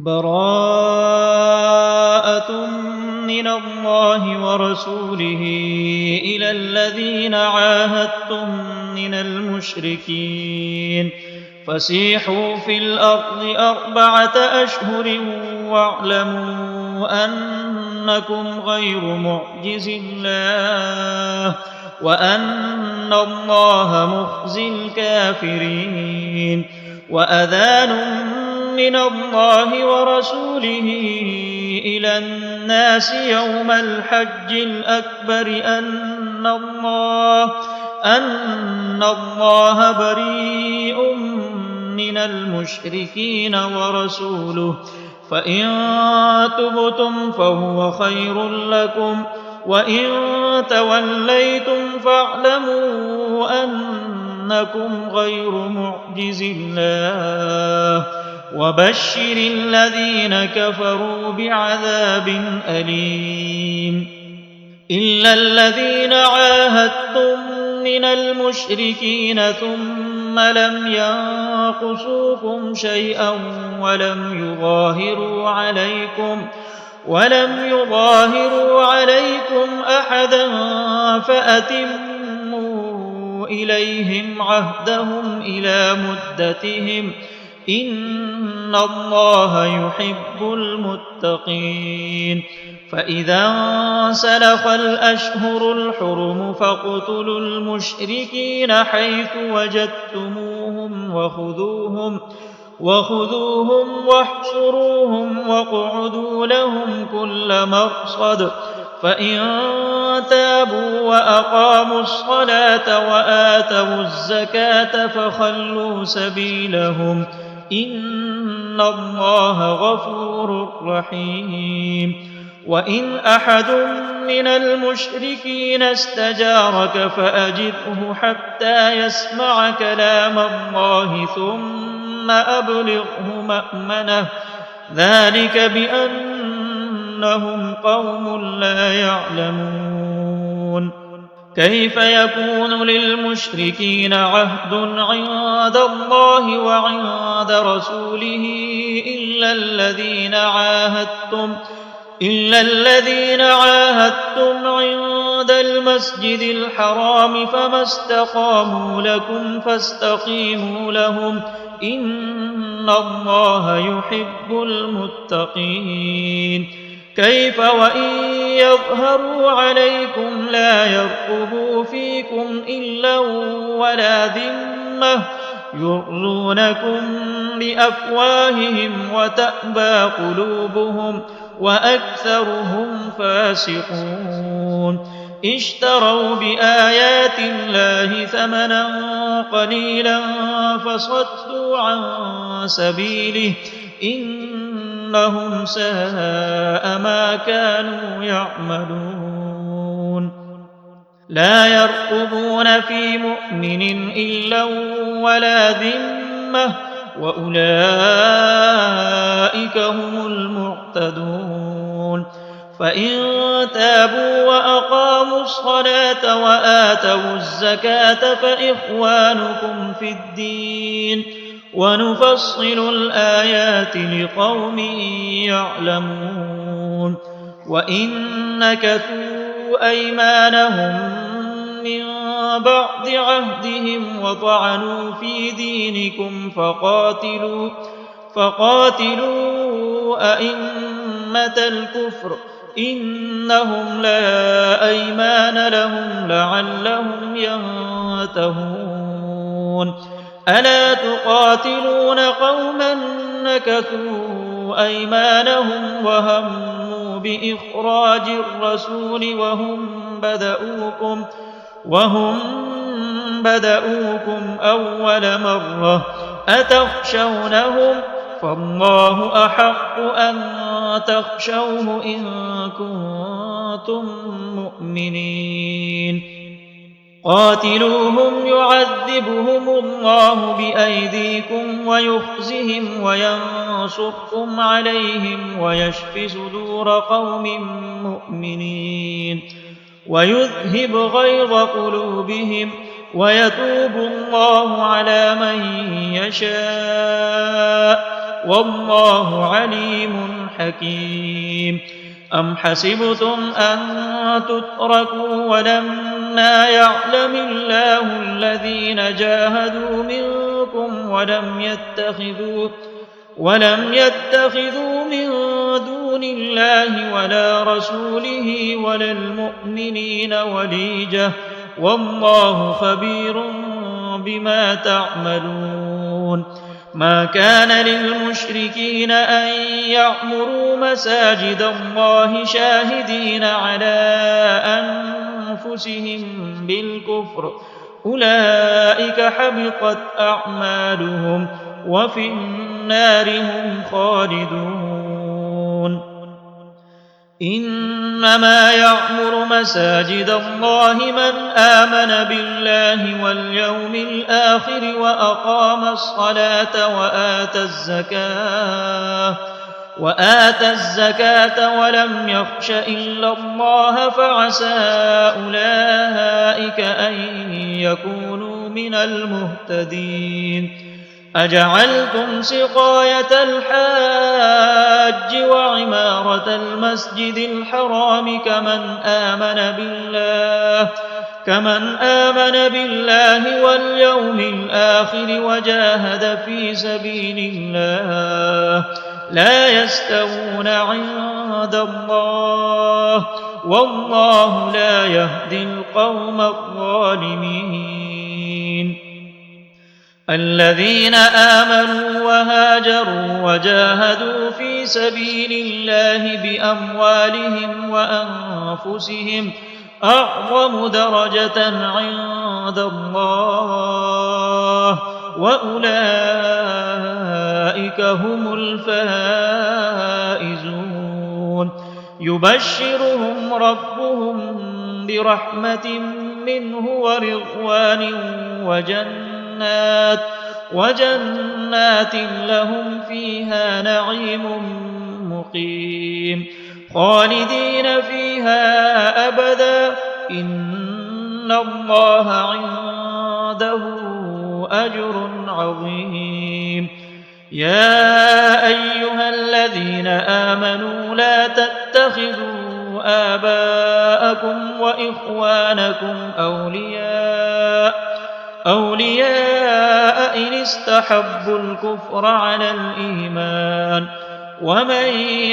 براءة من الله ورسوله إلى الذين عاهدتم من المشركين فسيحوا في الأرض 4 أشهر واعلموا أنكم غير معجز الله وأن الله مخزي الكافرين. وأذان من الله ورسوله إلى الناس يوم الحج الأكبر أن الله بريء من المشركين ورسوله فإن تبتم فهو خير لكم وإن توليتم فاعلموا أنكم غير معجز الله وبشر الذين كفروا بعذاب أليم. إلا الذين عاهدتم من المشركين ثم لم ينقصوكم شيئا ولم يظاهروا عليكم أحدا فأتموا إليهم عهدهم إلى مدتهم إن الله يحب المتقين. فإذا انسلخ الأشهر الحرم فاقتلوا المشركين حيث وجدتموهم وخذوهم واحصروهم واقعدوا لهم كل مرصد فإن تابوا وأقاموا الصلاة وآتوا الزكاة فخلوا سبيلهم إن الله غفور رحيم. وإن أحد من المشركين استجارك فأجره حتى يسمع كلام الله ثم أبلغه مأمنه ذلك بأنهم قوم لا يعلمون. كيف يكون للمشركين عهد عند الله وعند رسوله إلا الذين عاهدتم عند المسجد الحرام فما استقاموا لكم فاستقيموا لهم إن الله يحب المتقين. كيف وإن يظهروا عليكم لا يرقبوا فيكم إلا ولا ذمة يرضونكم بأفواههم وتأبى قلوبهم وأكثرهم فاسقون. اشتروا بآيات الله ثمنا قليلا فصدوا عن سبيله إنهم ساء ما كانوا يعملون. لا يرقبون في مؤمن إلا ولا ذمة وأولئك هم المعتدون. فإن تابوا وأقاموا الصلاة وآتوا الزكاة فإخوانكم في الدين ونفصل الآيات لقوم يعلمون. وإن نكثوا أيمانهم من بعد عهدهم وطعنوا في دينكم فقاتلوا أئمة الكفر إنهم لا أيمان لهم لعلهم ينتهون. ألا تقاتلون قوما نكثوا أيمانهم وهموا بإخراج الرسول وهم بدؤوكم أول مرة أتخشونهم فالله أحق أن تخشوه إن كنتم مؤمنين. قاتلوهم يعذبهم الله بأيديكم ويخزهم وينصركم عليهم ويشف صدور قوم مؤمنين ويذهب غيظ قلوبهم ويتوب الله على من يشاء والله عليم حكيم. أم حسبتم أن تتركوا ولما يعلم الله الذين جاهدوا منكم ولم يتخذوا من دون الله ولا رسوله ولا المؤمنين وليجة والله خبير بما تعملون. ما كان للمشركين أن يعمروا مساجد الله شاهدين على أنفسهم بالكفر أولئك حبطت أعمالهم وفي النار هم خالدون. إنما يعمر مساجد الله من آمن بالله واليوم الآخر وأقام الصلاة وآتى الزكاة ولم يخش إلا الله فعسى أولئك أن يكونوا من المهتدين. أجعلتم سقاية الحاج وعمارة المسجد الحرام كمن آمن بالله واليوم الآخر وجاهد في سبيل الله لا يستوون عند الله والله لا يهدي القوم الظالمين. الذين آمنوا وهاجروا وجاهدوا في سبيل الله بأموالهم وأنفسهم أعظم درجة عند الله وأولئك هم الفائزون. يبشرهم ربهم برحمة منه ورضوان وجنات لهم فيها نعيم مقيم خالدين فيها أبدا إن الله عنده أجر عظيم. يا أيها الذين آمنوا لا تتخذوا آباءكم وإخوانكم أولياء إن استحبوا الكفر على الإيمان ومن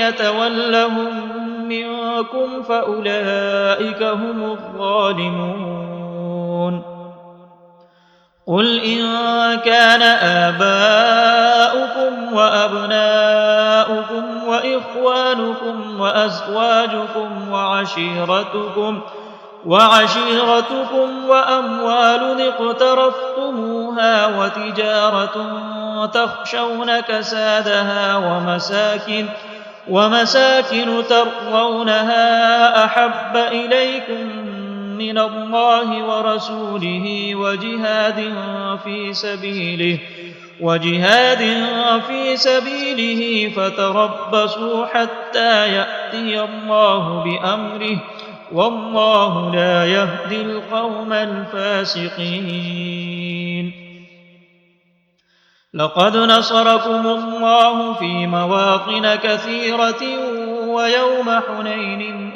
يتولهم منكم فأولئك هم الظالمون. قل إن كان آباؤكم وأبناؤكم وإخوانكم وأزواجكم وعشيرتكم وأموال اقترفتموها وتجارة تخشون كسادها ومساكن ترضونها أحب إليكم من الله ورسوله وجهاد في سبيله فتربصوا حتى يأتي الله بأمره والله لا يهدي القوم الفاسقين. لقد نصركم الله في مواطن كثيرة ويوم حنين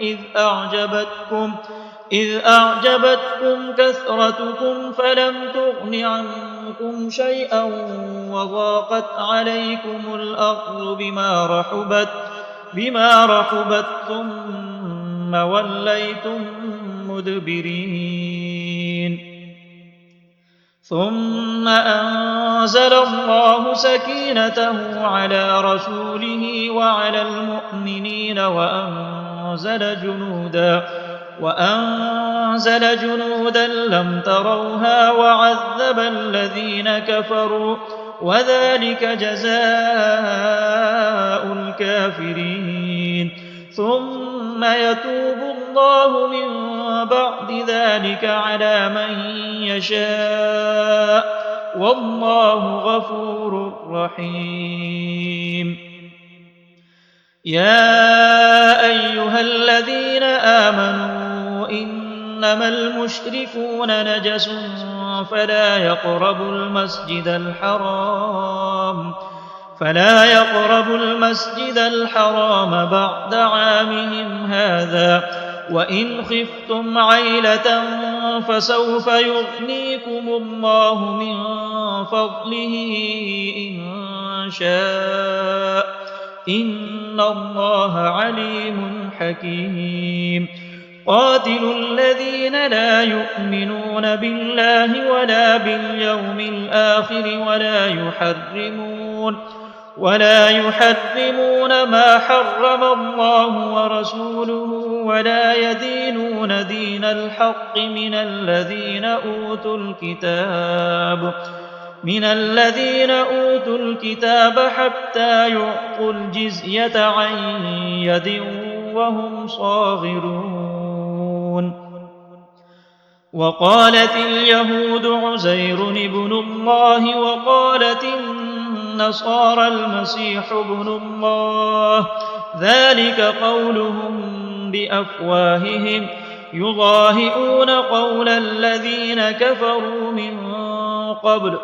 إذ أعجبتكم كثرتكم فلم تغن عنكم شيئا وضاقت عليكم الأرض بما رحبت ثم وليتم مدبرين. ثم أنزل الله سكينته على رسوله وعلى المؤمنين وأنزل جنودا لم تروها وعذب الذين كفروا وذلك جزاء الكافرين. ثم يتوب الله من بعد ذلك على من يشاء والله غفور رحيم. يا أيها الذين آمنوا إنما المشركون نجس فلا يقربوا المسجد الحرام فلا يقربوا المسجد الحرام بعد عامهم هذا وإن خفتم عيلة فسوف يغنيكم الله من فضله إن شاء إن الله عليم حكيم قاتلوا الذين لا يؤمنون بالله ولا باليوم الآخر ولا يحرمون ما حرم الله ورسوله ولا يدينون دين الحق من الذين أوتوا الكتاب حتى يعطوا الجزية عن يد وهم صاغرون وقالت اليهود عزير ابن الله وقالت النصارى المسيح ابن الله ذلك قولهم بأفواههم يضاهئون قول الذين كفروا من قبل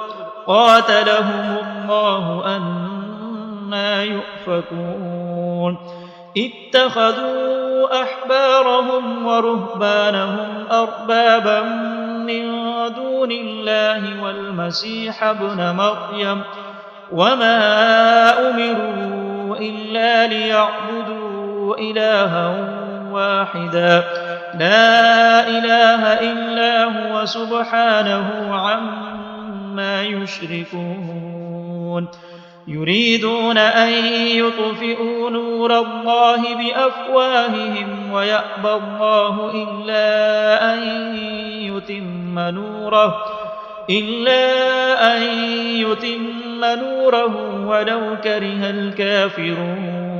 قاتلهم الله أنى يؤفكون اتخذوا أحبارهم ورهبانهم أربابا من دون الله والمسيح ابن مريم وما أمروا إلا ليعبدوا إلها واحدا لا إله إلا هو سبحانه عما يشركون يريدون أن يطفئوا نور الله بأفواههم ويأبى الله إلا أن يتم نوره ولو كره الكافرون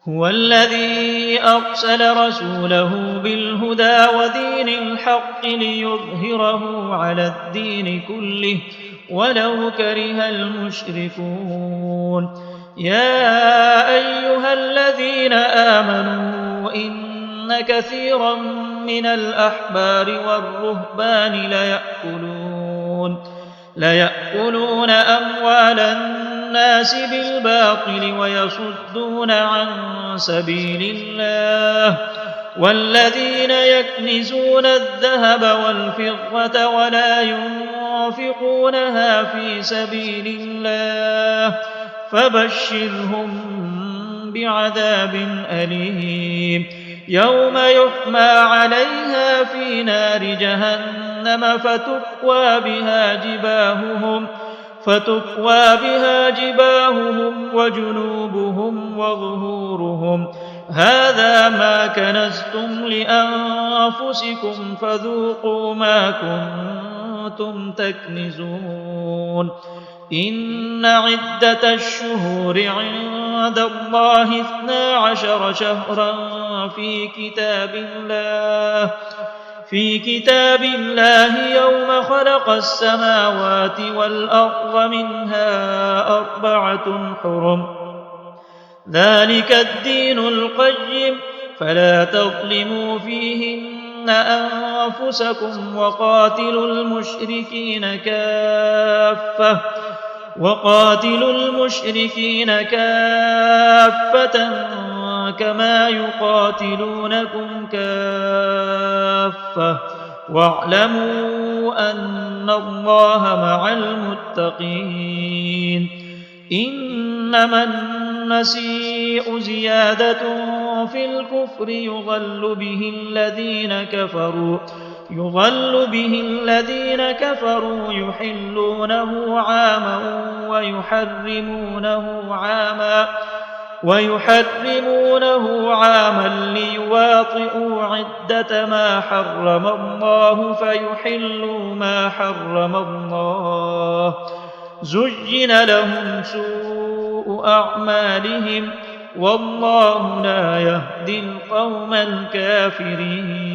هو الذي أرسل رسوله بالهدى ودين الحق ليظهره على الدين كله ولو كره المشركون يا أيها الذين آمنوا إن كثيرا من الأحبار والرهبان ليأكلون أموال الناس بالباطل ويصدون عن سبيل الله والذين يكنزون الذهب والفضة ولا ينفقونها في سبيل الله فبشرهم بعذاب أليم يوم يحمى عليها في نار جهنم فتكوى بها جباههم وجنوبهم وظهورهم هذا ما كنزتم لأنفسكم فذوقوا ما كنتم تكنزون إن عدة الشهور عند الله 12 شهرا في كتاب الله يوم خلق السماوات والأرض منها 4 حرم ذلك الدين القيم فلا تظلموا فيهن أنفسكم وقاتلوا المشركين كافة كما يقاتلونكم كافة واعلموا أن الله مع المتقين إنما النسيء زيادة في الكفر يضل به الذين كفروا يحلونه عاما ويحرمونه عاما ليواطئوا عدة ما حرم الله فيحلوا ما حرم الله زين لهم سوء أعمالهم والله لا يهدي القوم الكافرين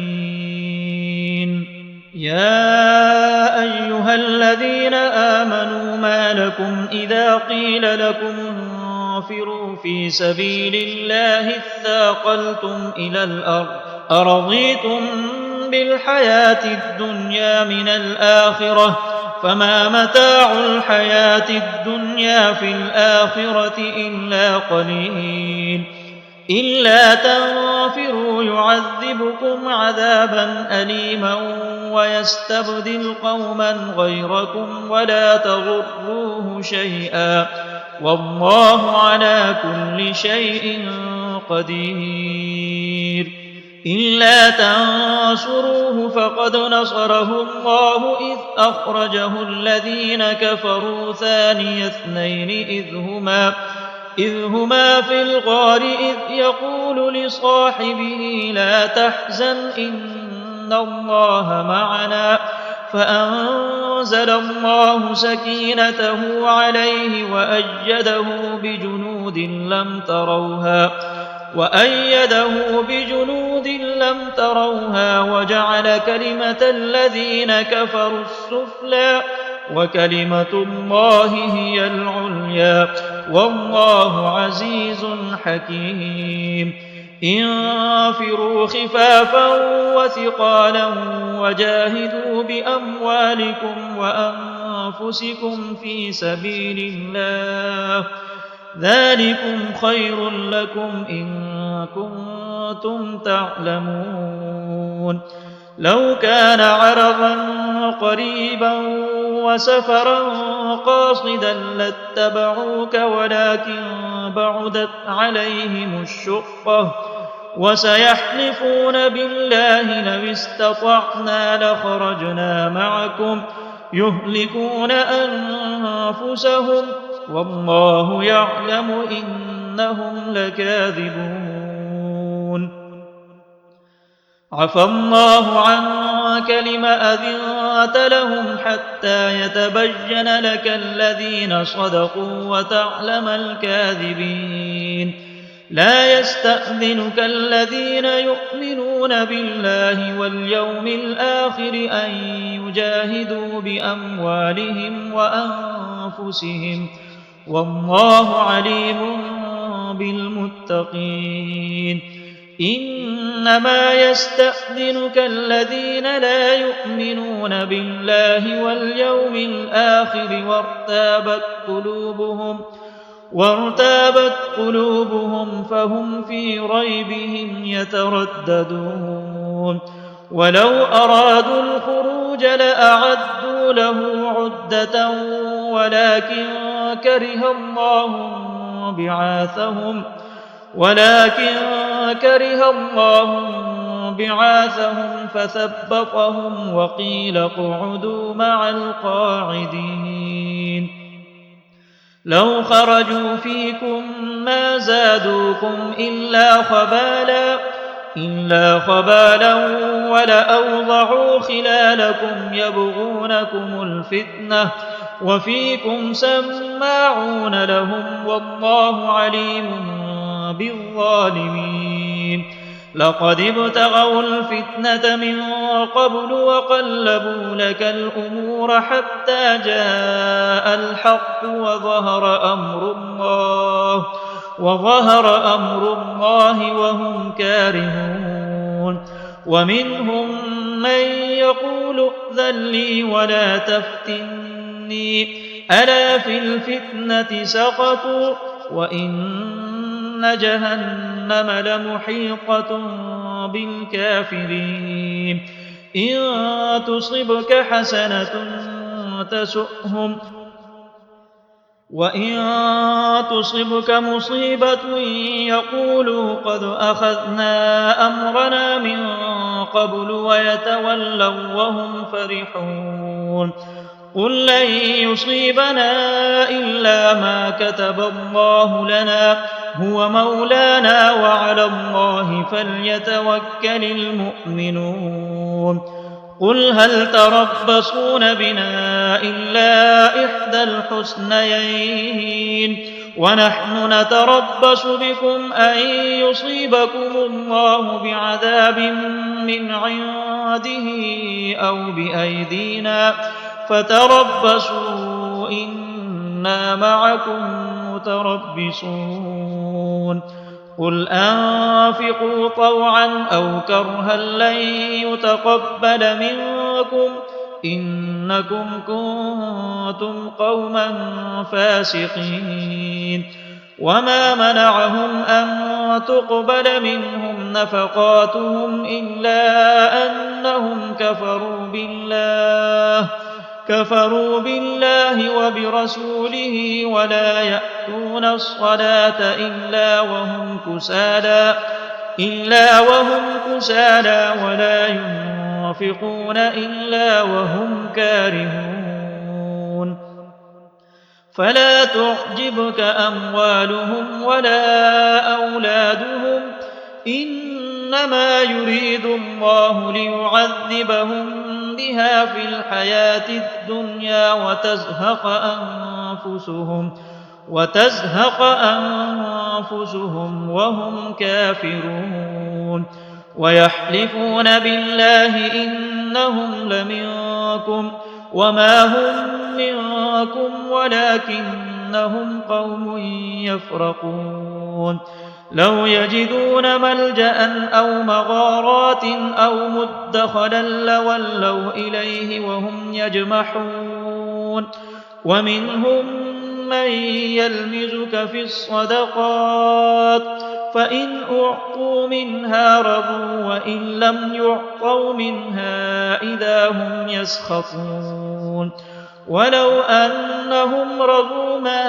يا أيها الذين آمنوا ما لكم إذا قيل لكم انفروا في سبيل الله اثاقلتم إلى الأرض أرضيتم بالحياة الدنيا من الآخرة فما متاع الحياة الدنيا في الآخرة إلا قليل إلا تنفروا يعذبكم عذابا أليما ويستبدل قوما غيركم ولا تضروه شيئا والله على كل شيء قدير إلا تنصروه فقد نصره الله إذ أخرجه الذين كفروا ثاني اثنين إذ هما في الغار إذ يقول لصاحبه لا تحزن إن الله معنا فأنزل الله سكينته عليه وأيده بجنود لم تروها وجعل كلمة الذين كفروا السفلى وكلمة الله هي العليا والله عزيز حكيم انفروا خفافا وثقالا وجاهدوا بأموالكم وأنفسكم في سبيل الله ذلكم خير لكم إن كنتم تعلمون لو كان عرضا قريبا وسفرا قاصدا لاتبعوك ولكن بعدت عليهم الشقة وسيحلفون بالله لو استطعنا لخرجنا معكم يهلكون أنفسهم والله يعلم إنهم لكاذبون عفى الله عنك لم أذنت لهم حتى يتبين لك الذين صدقوا وتعلم الكاذبين لا يستأذنك الذين يؤمنون بالله واليوم الآخر أن يجاهدوا بأموالهم وأنفسهم والله عليم بالمتقين إنما يستأذنك الذين لا يؤمنون بالله واليوم الآخر وارتابت قلوبهم فهم في ريبهم يترددون ولو أرادوا الخروج لأعدوا له عدة ولكن كره الله بعاثهم فثبطهم وقيل اقعدوا مع القاعدين لو خرجوا فيكم ما زادوكم إلا خبالا ولأوضعوا خلالكم يبغونكم الفتنة وفيكم سماعون لهم والله عليم بالظالمين لقد ابتغوا الفتنة من قبل وقلبوا لك الأمور حتى جاء الحق وظهر أمر الله وهم كارهون ومنهم من يقول ائذن لي ولا تفتني ألا في الفتنة سقطوا وإن جهنم لمحيطة بالكافرين إن تصبك حسنة تسؤهم وإن تصبك مصيبة يقولوا قد أخذنا أمرنا من قبل ويتولوا وهم فرحون قل لن يصيبنا إلا ما كتب الله لنا هو مولانا وعلى الله فليتوكل المؤمنون قل هل تربصون بنا إلا إحدى الحسنيين ونحن نتربص بكم أن يصيبكم الله بعذاب من عنده أو بأيدينا فتربصوا إنا معكم متربصون قل أنفقوا طوعا أو كرها لن يتقبل منكم إن إنكم كنتم قوما فاسقين وما منعهم أن تقبل منهم نفقاتهم إلا أنهم كفروا بالله وبرسوله ولا يأتون الصلاة إلا وهم كسالى ولا ينفقون إلا وهم كارهون فلا تعجبك أموالهم ولا أولادهم إنما يريد الله ليعذبهم بها في الحياة الدنيا وتزهق أنفسهم وهم كافرون ويحلفون بالله إنهم لمنكم وما هم منكم ولكنهم قوم يفرقون لو يجدون ملجأ أو مغارات أو مدخلا لولوا إليه وهم يجمحون ومنهم من يلمزك في الصدقات فإن أعطوا منها رضوا وإن لم يعطوا منها إذا هم يسخطون ولو أنهم رضوا ما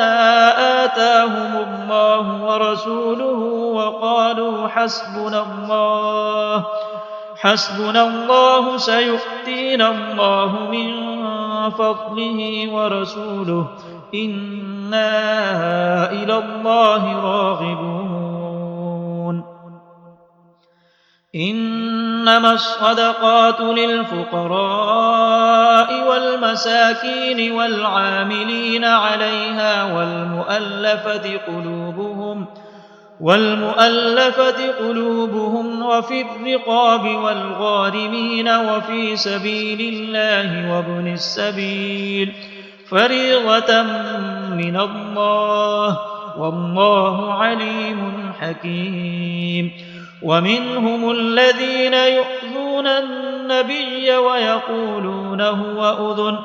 آتاهم الله ورسوله وقالوا حسبنا الله سيؤتينا الله من فضله ورسوله إنا إلى الله راغبون إنما الصدقات للفقراء والمساكين والعاملين عليها والمؤلفة قلوبهم وفي الرقاب والغارمين وفي سبيل الله وابن السبيل فريضة من الله والله عليم حكيم ومنهم الذين يؤذون النبي ويقولون هو أذن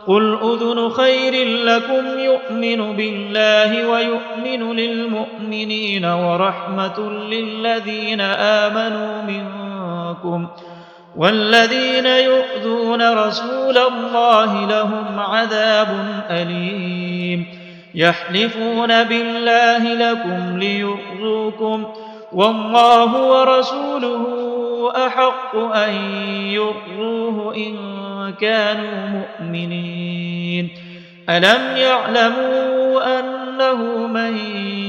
قل أذن خير لكم يؤمن بالله ويؤمن للمؤمنين ورحمة للذين آمنوا منكم والذين يؤذون رسول الله لهم عذاب أليم يحلفون بالله لكم ليرضوكم والله ورسوله أحق أن يرضوه إن كانوا مؤمنين ألم يعلموا أنه من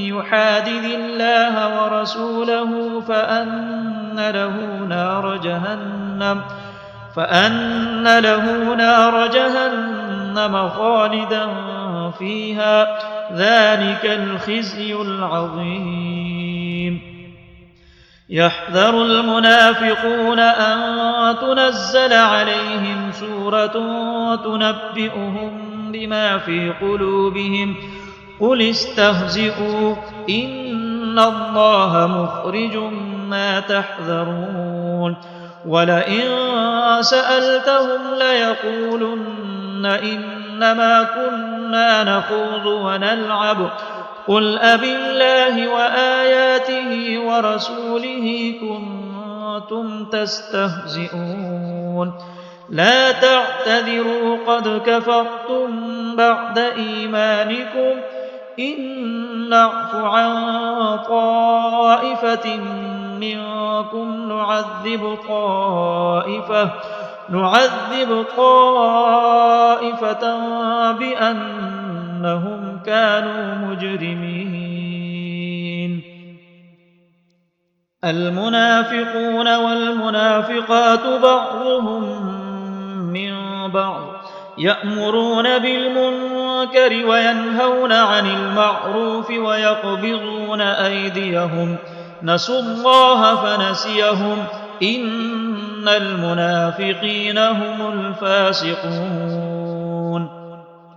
يحادد الله ورسوله فأن له نار جهنم خالدا فيها ذلك الخزي العظيم يحذر المنافقون أن تنزل عليهم سورة تنبئهم بما في قلوبهم قل استهزئوا إن الله مخرج ما تحذرون ولئن سألتهم ليقولن إنما كنا نخوض ونلعب قل أبالله وآياته ورسوله كنتم تستهزئون لا تعتذروا قد كفرتم بعد إيمانكم إن نعف عن طائفة منكم نعذب طائفة بأنهم كانوا مجرمين المنافقون والمنافقات بعضهم من بعض يأمرون بالمنكر وينهون عن المعروف ويقبضون أيديهم نسوا الله فنسيهم إن المنافقين هم الفاسقون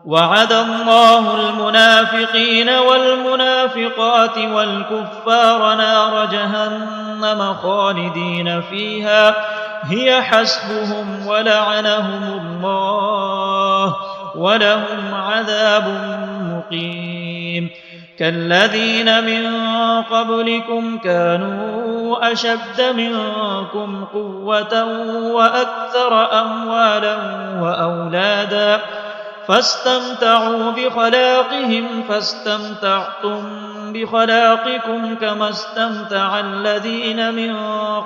وعد الله المنافقين والمنافقات والكفار نار جهنم خالدين فيها هي حسبهم ولعنهم الله ولهم عذاب مقيم كالذين من قبلكم كانوا أشد منكم قوة وأكثر أموالا وأولادا فاستمتعوا بخلاقهم فاستمتعتم بخلاقكم كما استمتع الذين من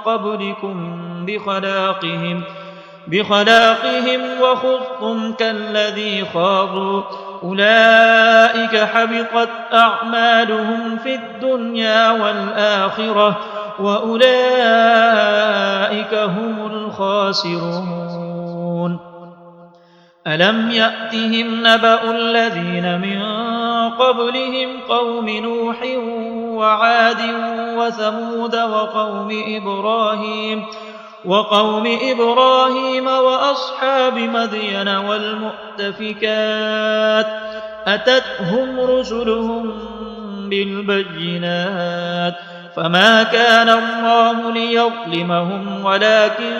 قبلكم بخلاقهم وخضتم كالذي خاضوا أولئك حبطت أعمالهم في الدنيا والآخرة وأولئك هم الخاسرون ألم يأتهم نبأ الذين من قبلهم قوم نوح وعاد وثمود وقوم إبراهيم وأصحاب مدين والمؤتفكات أتتهم رسلهم بالبينات فما كان الله ليظلمهم ولكن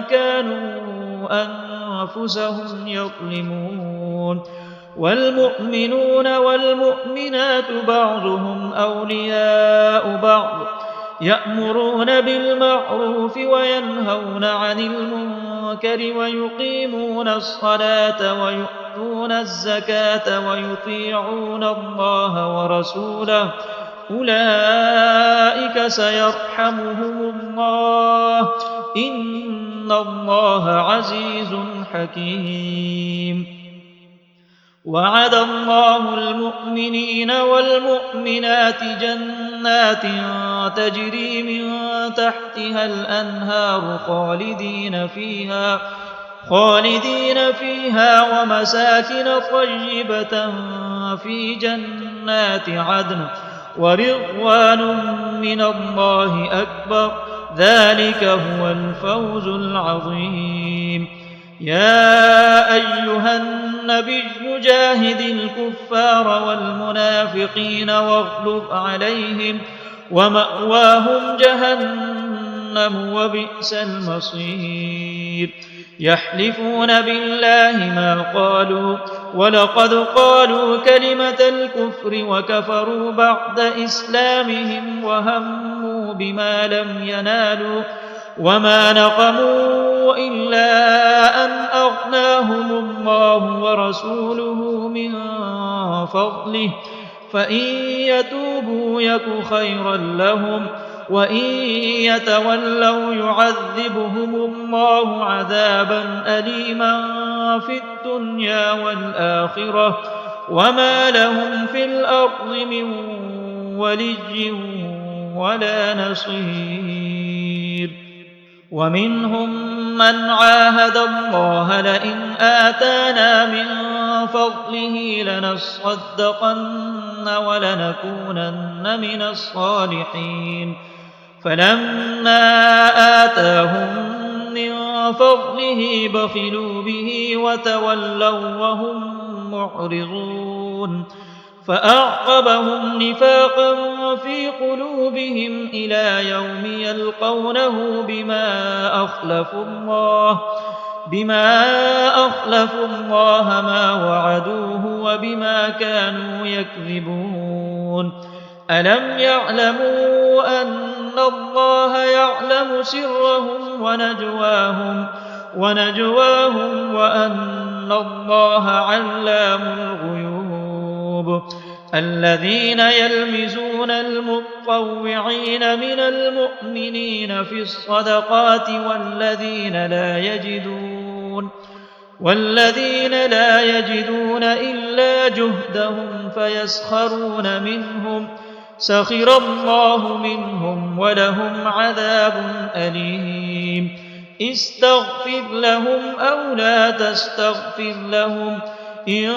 كانوا أنفسهم يظلمون والمؤمنون والمؤمنات بعضهم أولياء بعض يأمرون بالمعروف وينهون عن المنكر ويقيمون الصلاة ويؤتون الزكاة ويطيعون الله ورسوله أولئك سيرحمهم الله إن الله عزيز حكيم وعد الله المؤمنين والمؤمنات جنات تجري من تحتها الأنهار خالدين فيها ومساكن طيبة في جنات عدن ورضوان من الله أكبر ذلك هو الفوز العظيم يا أيها النبي جاهد الكفار والمنافقين واغلظ عليهم ومأواهم جهنم وبئس المصير يحلفون بالله ما قالوا ولقد قالوا كلمة الكفر وكفروا بعد إسلامهم وهموا بما لم ينالوا وما نقموا إلا أن أغناهم الله ورسوله من فضله فإن يتوبوا يك خيرا لهم وإن يتولوا يعذبهم الله عذابا أليما في الدنيا والآخرة وما لهم في الأرض من ولي ولا نصير ومنهم من عاهد الله لئن آتانا من فضله لنصدقن ولنكونن من الصالحين فلما آتاهم من فضله بخلوا به وتولوا وهم معرضون فأعقبهم نفاقا في قلوبهم إلى يوم يلقونه بما أخلفوا الله ما وعدوه وبما كانوا يكذبون ألم يعلموا أن الله يعلم سرهم ونجواهم وأن الله علام الغيوب الذين يلمزون المطوعين من المؤمنين في الصدقات والذين لا يجدون إلا جهدهم فيسخرون منهم سخر الله منهم ولهم عذاب أليم استغفر لهم أو لا تستغفر لهم إن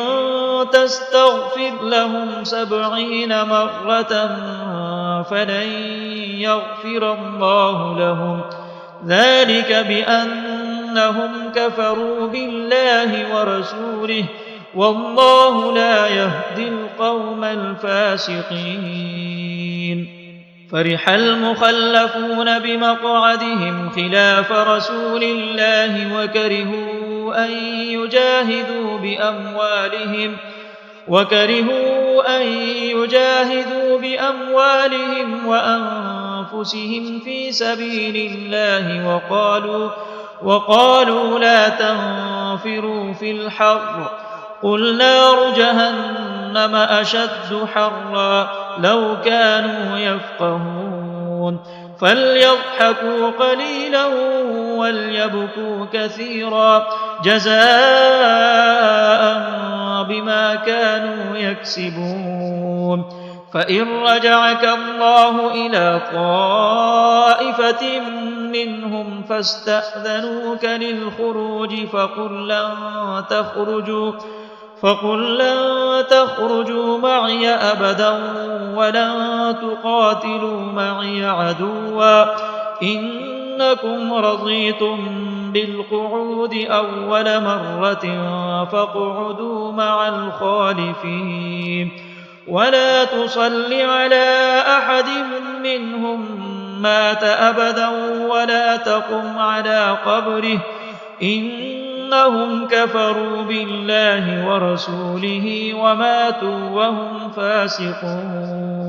تستغفر لهم 70 مرة فلن يغفر الله لهم ذلك بأنهم كفروا بالله ورسوله والله لا يهدي القوم الفاسقين فرح المخلفون بمقعدهم خلاف رسول الله وكرهوا أن يجاهدوا بأموالهم وأنفسهم في سبيل الله وقالوا لا تنفروا في الحر قل نار جهنم أشد حرا لو كانوا يفقهون فليضحكوا قليلا وليبكوا كثيرا جزاء بما كانوا يكسبون فإن رجعك الله إلى طائفة منهم فاستأذنوك للخروج فقل لن تخرجوا معي أبدا ولن تقاتلوا معي عدوا إنكم رضيتم بالقعود أول مرة فاقعدوا مع الخالفين ولا تصل على أحد منهم مات أبدا ولا تقم على قبره إنهم كفروا بالله ورسوله وماتوا وهم فاسقون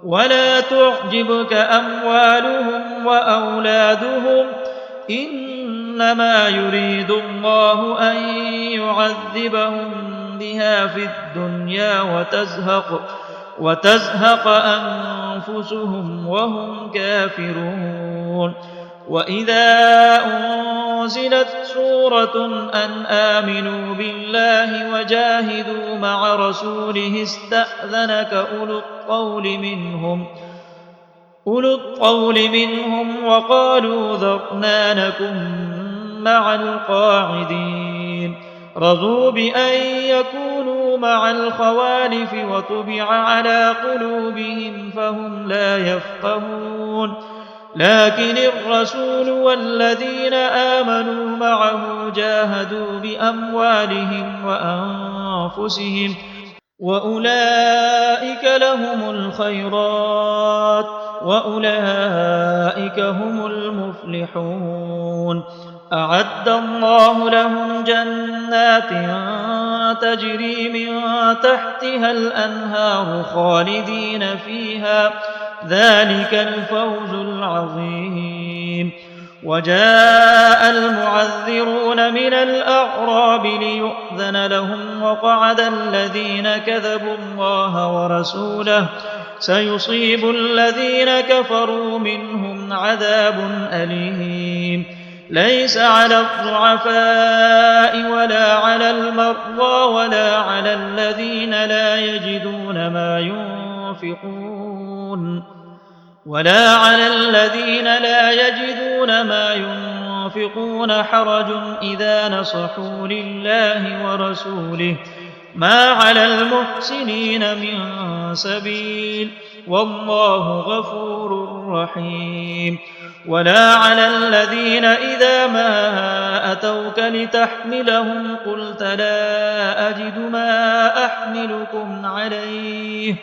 ولا تعجبك أموالهم وأولادهم إنما يريد الله أن يعذبهم بها في الدنيا وتزهق أنفسهم وهم كافرون وإذا أنزلت سورة أن آمنوا بالله وجاهدوا مع رسوله استأذنك أولو الطول منهم وقالوا ذرنا نكن مع القاعدين رضوا بأن يكونوا مع الخوالف وطبع على قلوبهم فهم لا يفقهون لكن الرسول والذين آمنوا معه جاهدوا بأموالهم وأنفسهم وأولئك لهم الخيرات وأولئك هم المفلحون أعد الله لهم جنات تجري من تحتها الأنهار خالدين فيها ذلك الفوز العظيم وجاء المعذرون من الأعراب ليؤذن لهم وقعد الذين كذبوا الله ورسوله سيصيب الذين كفروا منهم عذاب أليم ليس على الضعفاء ولا على المرضى ولا على الذين لا يجدون ما ينفقون حرج إذا نصحوا لله ورسوله ما على المحسنين من سبيل والله غفور رحيم ولا على الذين إذا ما أتوك لتحملهم قلت لا أجد ما أحملكم عليه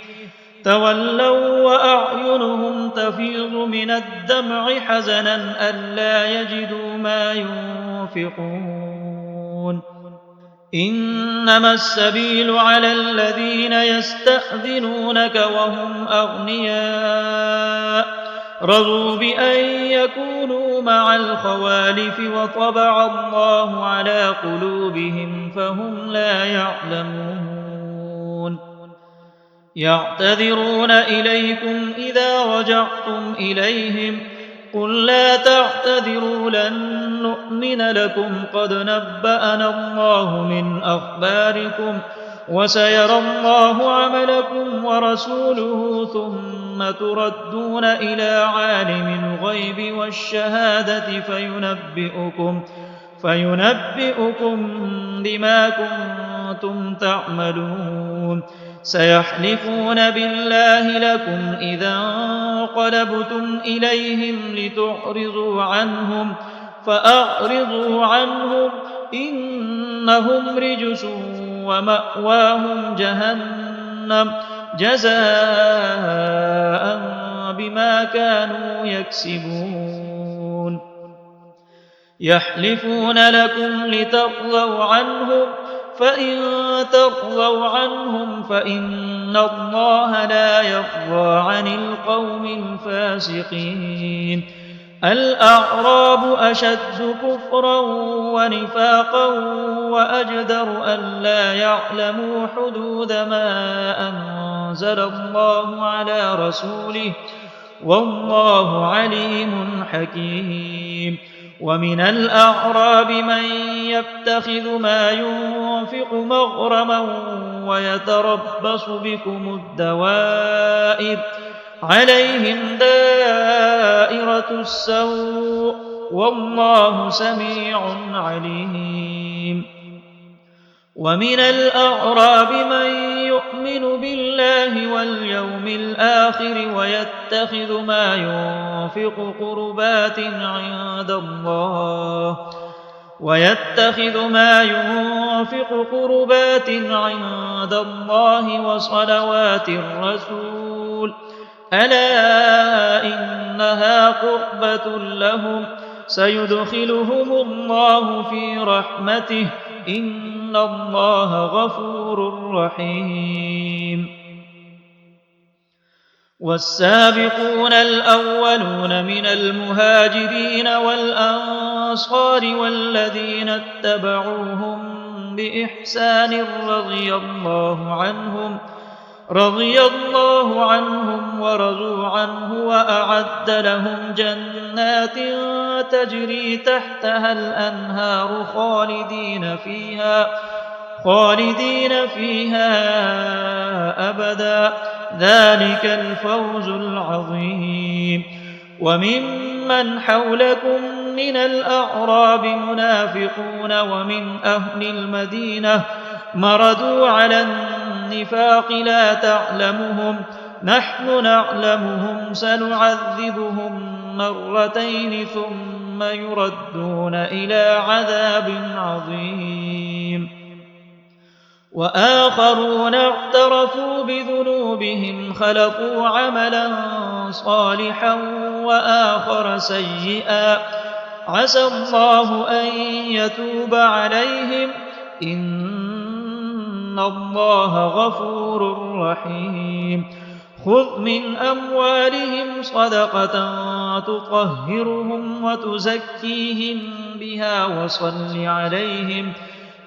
تولوا وأعينهم تفيض من الدمع حزنا ألا يجدوا ما ينفقون إنما السبيل على الذين يستأذنونك وهم أغنياء رضوا بأن يكونوا مع الخوالف وطبع الله على قلوبهم فهم لا يعلمون يعتذرون إليكم إذا رجعتم إليهم قل لا تعتذروا لن نؤمن لكم قد نبأنا الله من أخباركم وسيرى الله عملكم ورسوله ثم تردون إلى عالم الغيب والشهادة فينبئكم بما كنتم تعملون سيحلفون بالله لكم إذا انقلبتم إليهم لتعرضوا عنهم فأعرضوا عنهم إنهم رجس ومأواهم جهنم جزاء كانوا يكسبون يحلفون لكم لترضوا عنهم فإن ترضوا عنهم فإن الله لا يرضى عن القوم الفاسقين الأعراب أشد كفرا ونفاقا وأجدر ألا يعلموا حدود ما أنزل الله على رسوله والله عليم حكيم ومن الأعراب من يتخذ ما ينفق مغرما ويتربص بكم الدوائر عليهم دائرة السوء والله سميع عليم ومن الأعراب من يؤمن بالله واليوم الآخر ويتخذ ما ينفق قربات عند الله وصلوات الرسول ألا إنها قربة لهم سيدخلهم الله في رحمته إن الله غفور رحيم والسابقون الأولون من المهاجرين والأنصار والذين اتبعوهم بإحسان رضي الله عنهم ورضوا عنه وأعد لهم جنات تجري تحتها الأنهار خالدين فيها أبدا ذلك الفوز العظيم وممن حولكم من الأعراب منافقون ومن أهل المدينة مردوا على النفاق لا تعلمهم نحن نعلمهم سنعذبهم مرتين ثم يردون إلى عذاب عظيم وآخرون اعترفوا بذنوبهم خلقوا عملا صالحا وآخر سيئا عسى الله أن يتوب عليهم إن الله غفور رحيم خذ من أموالهم صدقة تطهرهم وتزكيهم بها وصل عليهم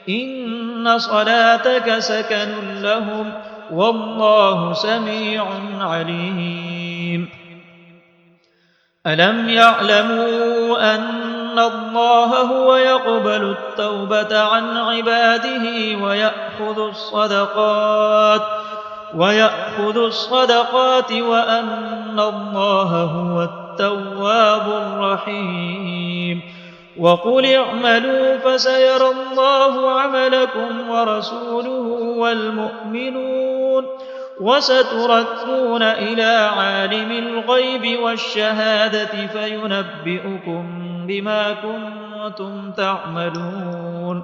إن صلاتك سكن لهم والله سميع عليم ألم يعلموا أن الله هو يقبل التوبة عن عباده ويأخذ الصدقات وأن الله هو التواب الرحيم وقل اعملوا فسيرى الله عملكم ورسوله والمؤمنون وستردون إلى عالم الغيب والشهادة فينبئكم بما كنتم تعملون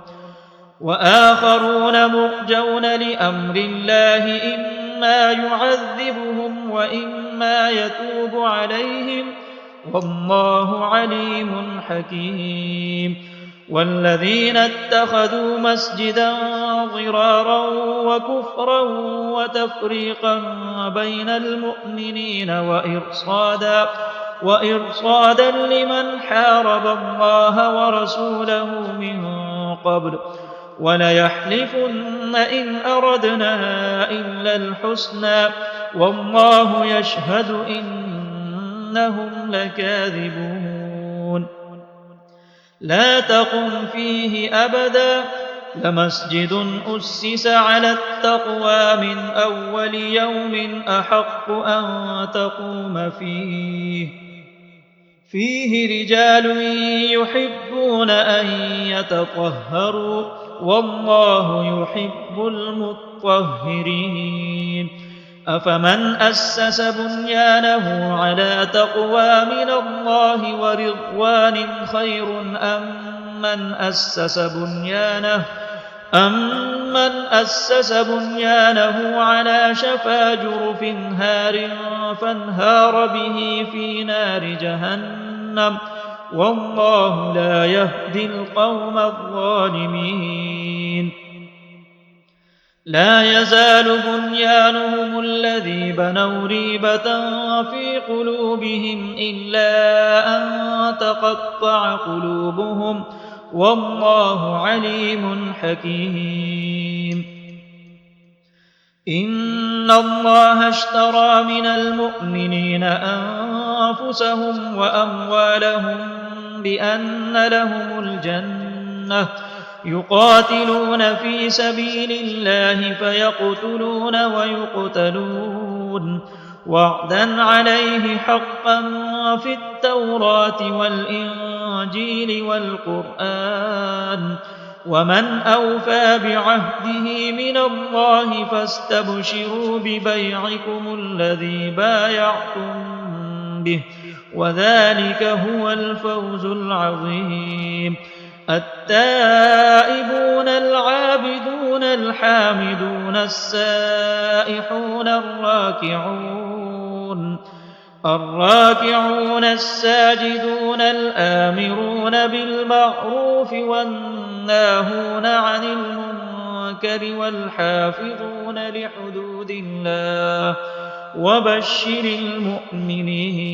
وآخرون مرجون لأمر الله إما يعذبهم وإما يتوب عليهم والله عليم حكيم والذين اتخذوا مسجدا ضرارا وكفرا وتفريقا بين المؤمنين وإرصادا لمن حارب الله ورسوله من قبل وليحلفن إن أردنا إلا الحسنى والله يشهد إنهم لكاذبون لا تقم فيه أبدا لمسجد أسس على التقوى من أول يوم أحق أن تقوم فيه رجال يحبون أن يتطهروا والله يحب المطهرين أفمن أسس بنيانه على تقوى من الله ورضوان خير أم أَمَّنْ أَسَّسَ بُنْيَانَهُ عَلَىٰ شَفَا جُرُفٍ هَارٍ فَانْهَارَ بِهِ فِي نَارِ جَهَنَّمَ ۗ وَاللَّهُ لَا يَهْدِي الْقَوْمَ الظَّالِمِينَ لَا يَزَالُ بُنْيَانُهُمُ الَّذِي بَنَوْا رِيبَةً فِي قُلُوبِهِمْ إِلَّا أَن تَقَطَّعَ قُلُوبُهُمْ ۗ وَاللَّهُ عَلِيمٌ حَكِيمٌ إِنَّ اللَّهَ اشْتَرَىٰ مِنَ الْمُؤْمِنِينَ أَنفُسَهُمْ وَأَمْوَالَهُم بِأَنَّ لَهُمُ الْجَنَّةَ يُقَاتِلُونَ فِي سَبِيلِ اللَّهِ فَيَقْتُلُونَ وَيُقْتَلُونَ وَعْدًا عَلَيْهِ حَقًّا فِي التَّوْرَاةِ وَالْإِنجِيلِ وَالْقُرْآنِ ۚ وَمَنْ أَوْفَىٰ بِعَهْدِهِ مِنَ اللَّهِ فَاسْتَبْشِرُوا بِبَيْعِكُمُ الَّذِي بَايَعْتُم بِهِ ۚ وَذَٰلِكَ هُوَ الْفَوْزُ الْعَظِيمُ التائبون العابدون الحامدون السائحون الراكعون الساجدون الآمرون بالمعروف والناهون عن المنكر والحافظون لحدود الله وبشر المؤمنين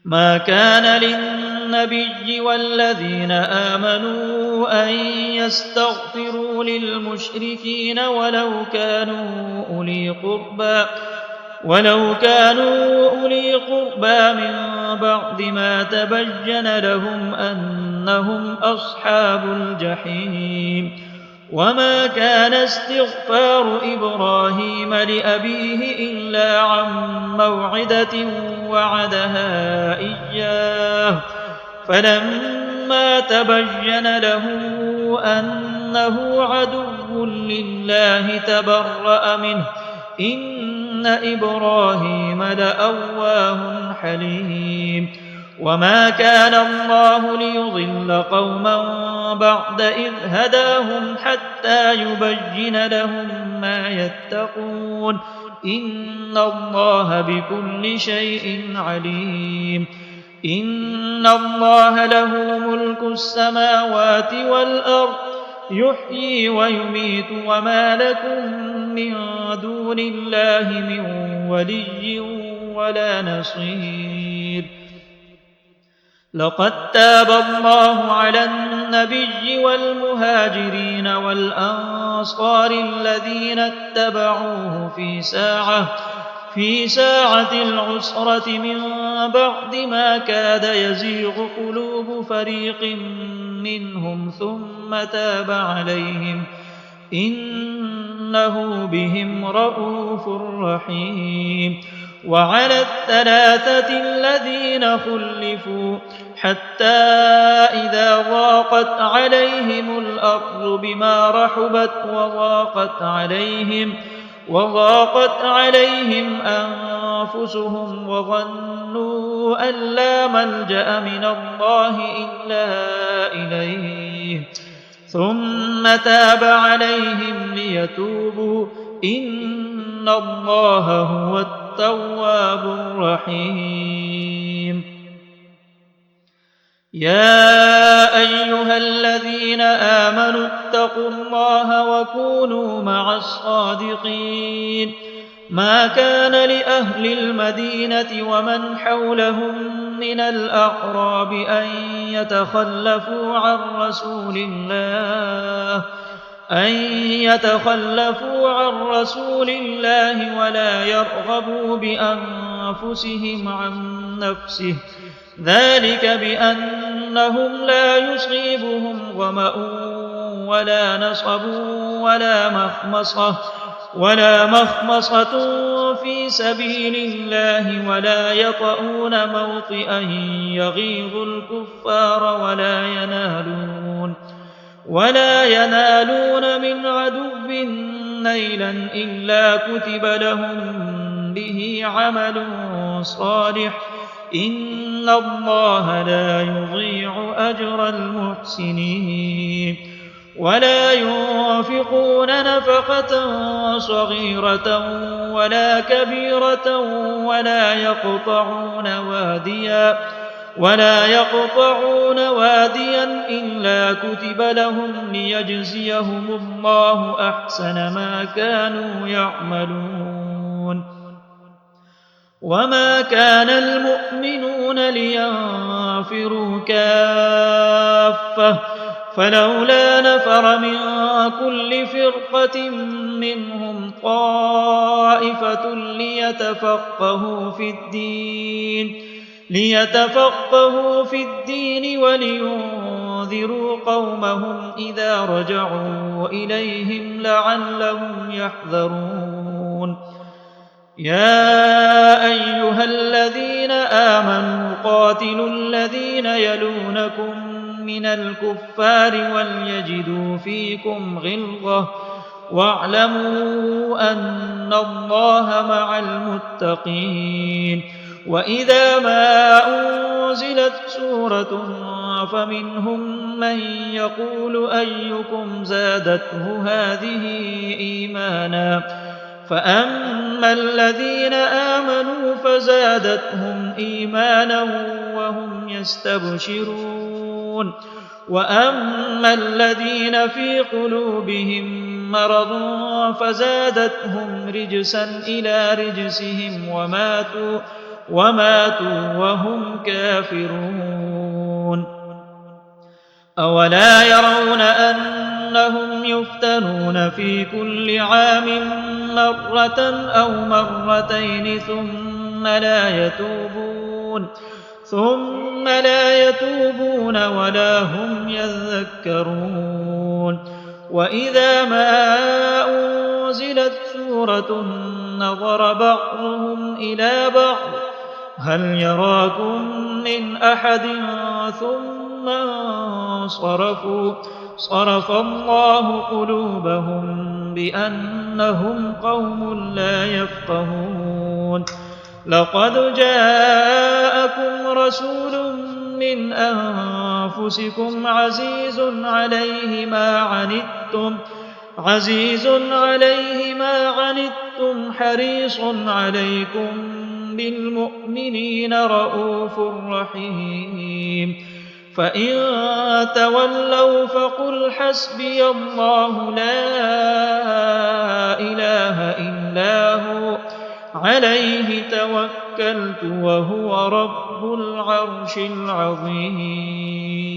ما كان للنبي والذين آمنوا أن يستغفروا للمشركين ولو كانوا أولي قربى من بعد ما تبين لهم أنهم أصحاب الجحيم وما كان استغفار إبراهيم لأبيه إلا عن موعدة وعدها إياه فلما تبين له أنه عدو لله تبرأ منه إن إبراهيم لأواه حليم وما كان الله ليضل قوما بعد إذ هداهم حتى يبين لهم ما يتقون إن الله بكل شيء عليم إن الله له ملك السماوات والأرض يحيي ويميت وما لكم من دون الله من ولي ولا نصير لقد تاب الله على النبي والمهاجرين والأنصار الذين اتبعوه في ساعة العسرة من بعد ما كاد يزيغ قلوب فريق منهم ثم تاب عليهم إنه بهم رءوف رحيم وعلى الثلاثة الذين خلفوا حتى إذا ضاقت عليهم الأرض بما رحبت وضاقت عليهم أنفسهم وظنوا أن لا ملجأ من الله إلا إليه ثم تاب عليهم ليتوبوا إن الله هو التواب الرحيم يا أيها الذين آمنوا اتقوا الله وكونوا مع الصادقين ما كان لأهل المدينة ومن حولهم من الأعراب أن يتخلفوا عن رسول الله ولا يرغبوا بأنفسهم عن نفسه ذلك بأنهم لا يصيبهم ظمأ ولا نصب ولا مخمصة في سبيل الله ولا يطؤون موطئا يغيظ الكفار ولا ينالون من عدو نيلا إلا كتب لهم به عمل صالح إن الله لا يضيع أجر المحسنين ولا ينفقون نفقة صغيرة ولا كبيرة ولا يقطعون واديا إلا كتب لهم ليجزيهم الله أحسن ما كانوا يعملون. وما كان المؤمنون لينفروا كافة فلولا نفر من كل فرقة منهم طائفة ليتفقهوا في الدين ولينذروا قومهم إذا رجعوا إليهم لعلهم يحذرون. يا أيها الذين آمنوا قاتلوا الذين يلونكم من الكفار وليجدوا فيكم غلظة واعلموا أن الله مع المتقين. وإذا ما أنزلت سورة فمنهم من يقول أيكم زادته هذه إيمانا فأما الذين آمنوا فزادتهم إيمانا وهم يستبشرون وأما الذين في قلوبهم مرض فزادتهم رجسا إلى رجسهم وماتوا وهم كافرون. أولا يرون أنهم يفتنون في كل عام مرة أو مرتين ثم لا يتوبون ولا هم يذكرون. وإذا ما أنزلت سورة نظر بعضهم إلى بعض هل يراكم من أحد ثم انصرفوا صرف الله قلوبهم بأنهم قوم لا يفقهون. لقد جاءكم رسول من أنفسكم عزيز عليه ما عنتم حريص عليكم بالمؤمنين رءوف رحيم. فإن تولوا فقل حسبي الله لا إله إلا هو عليه توكلت وهو رب العرش العظيم.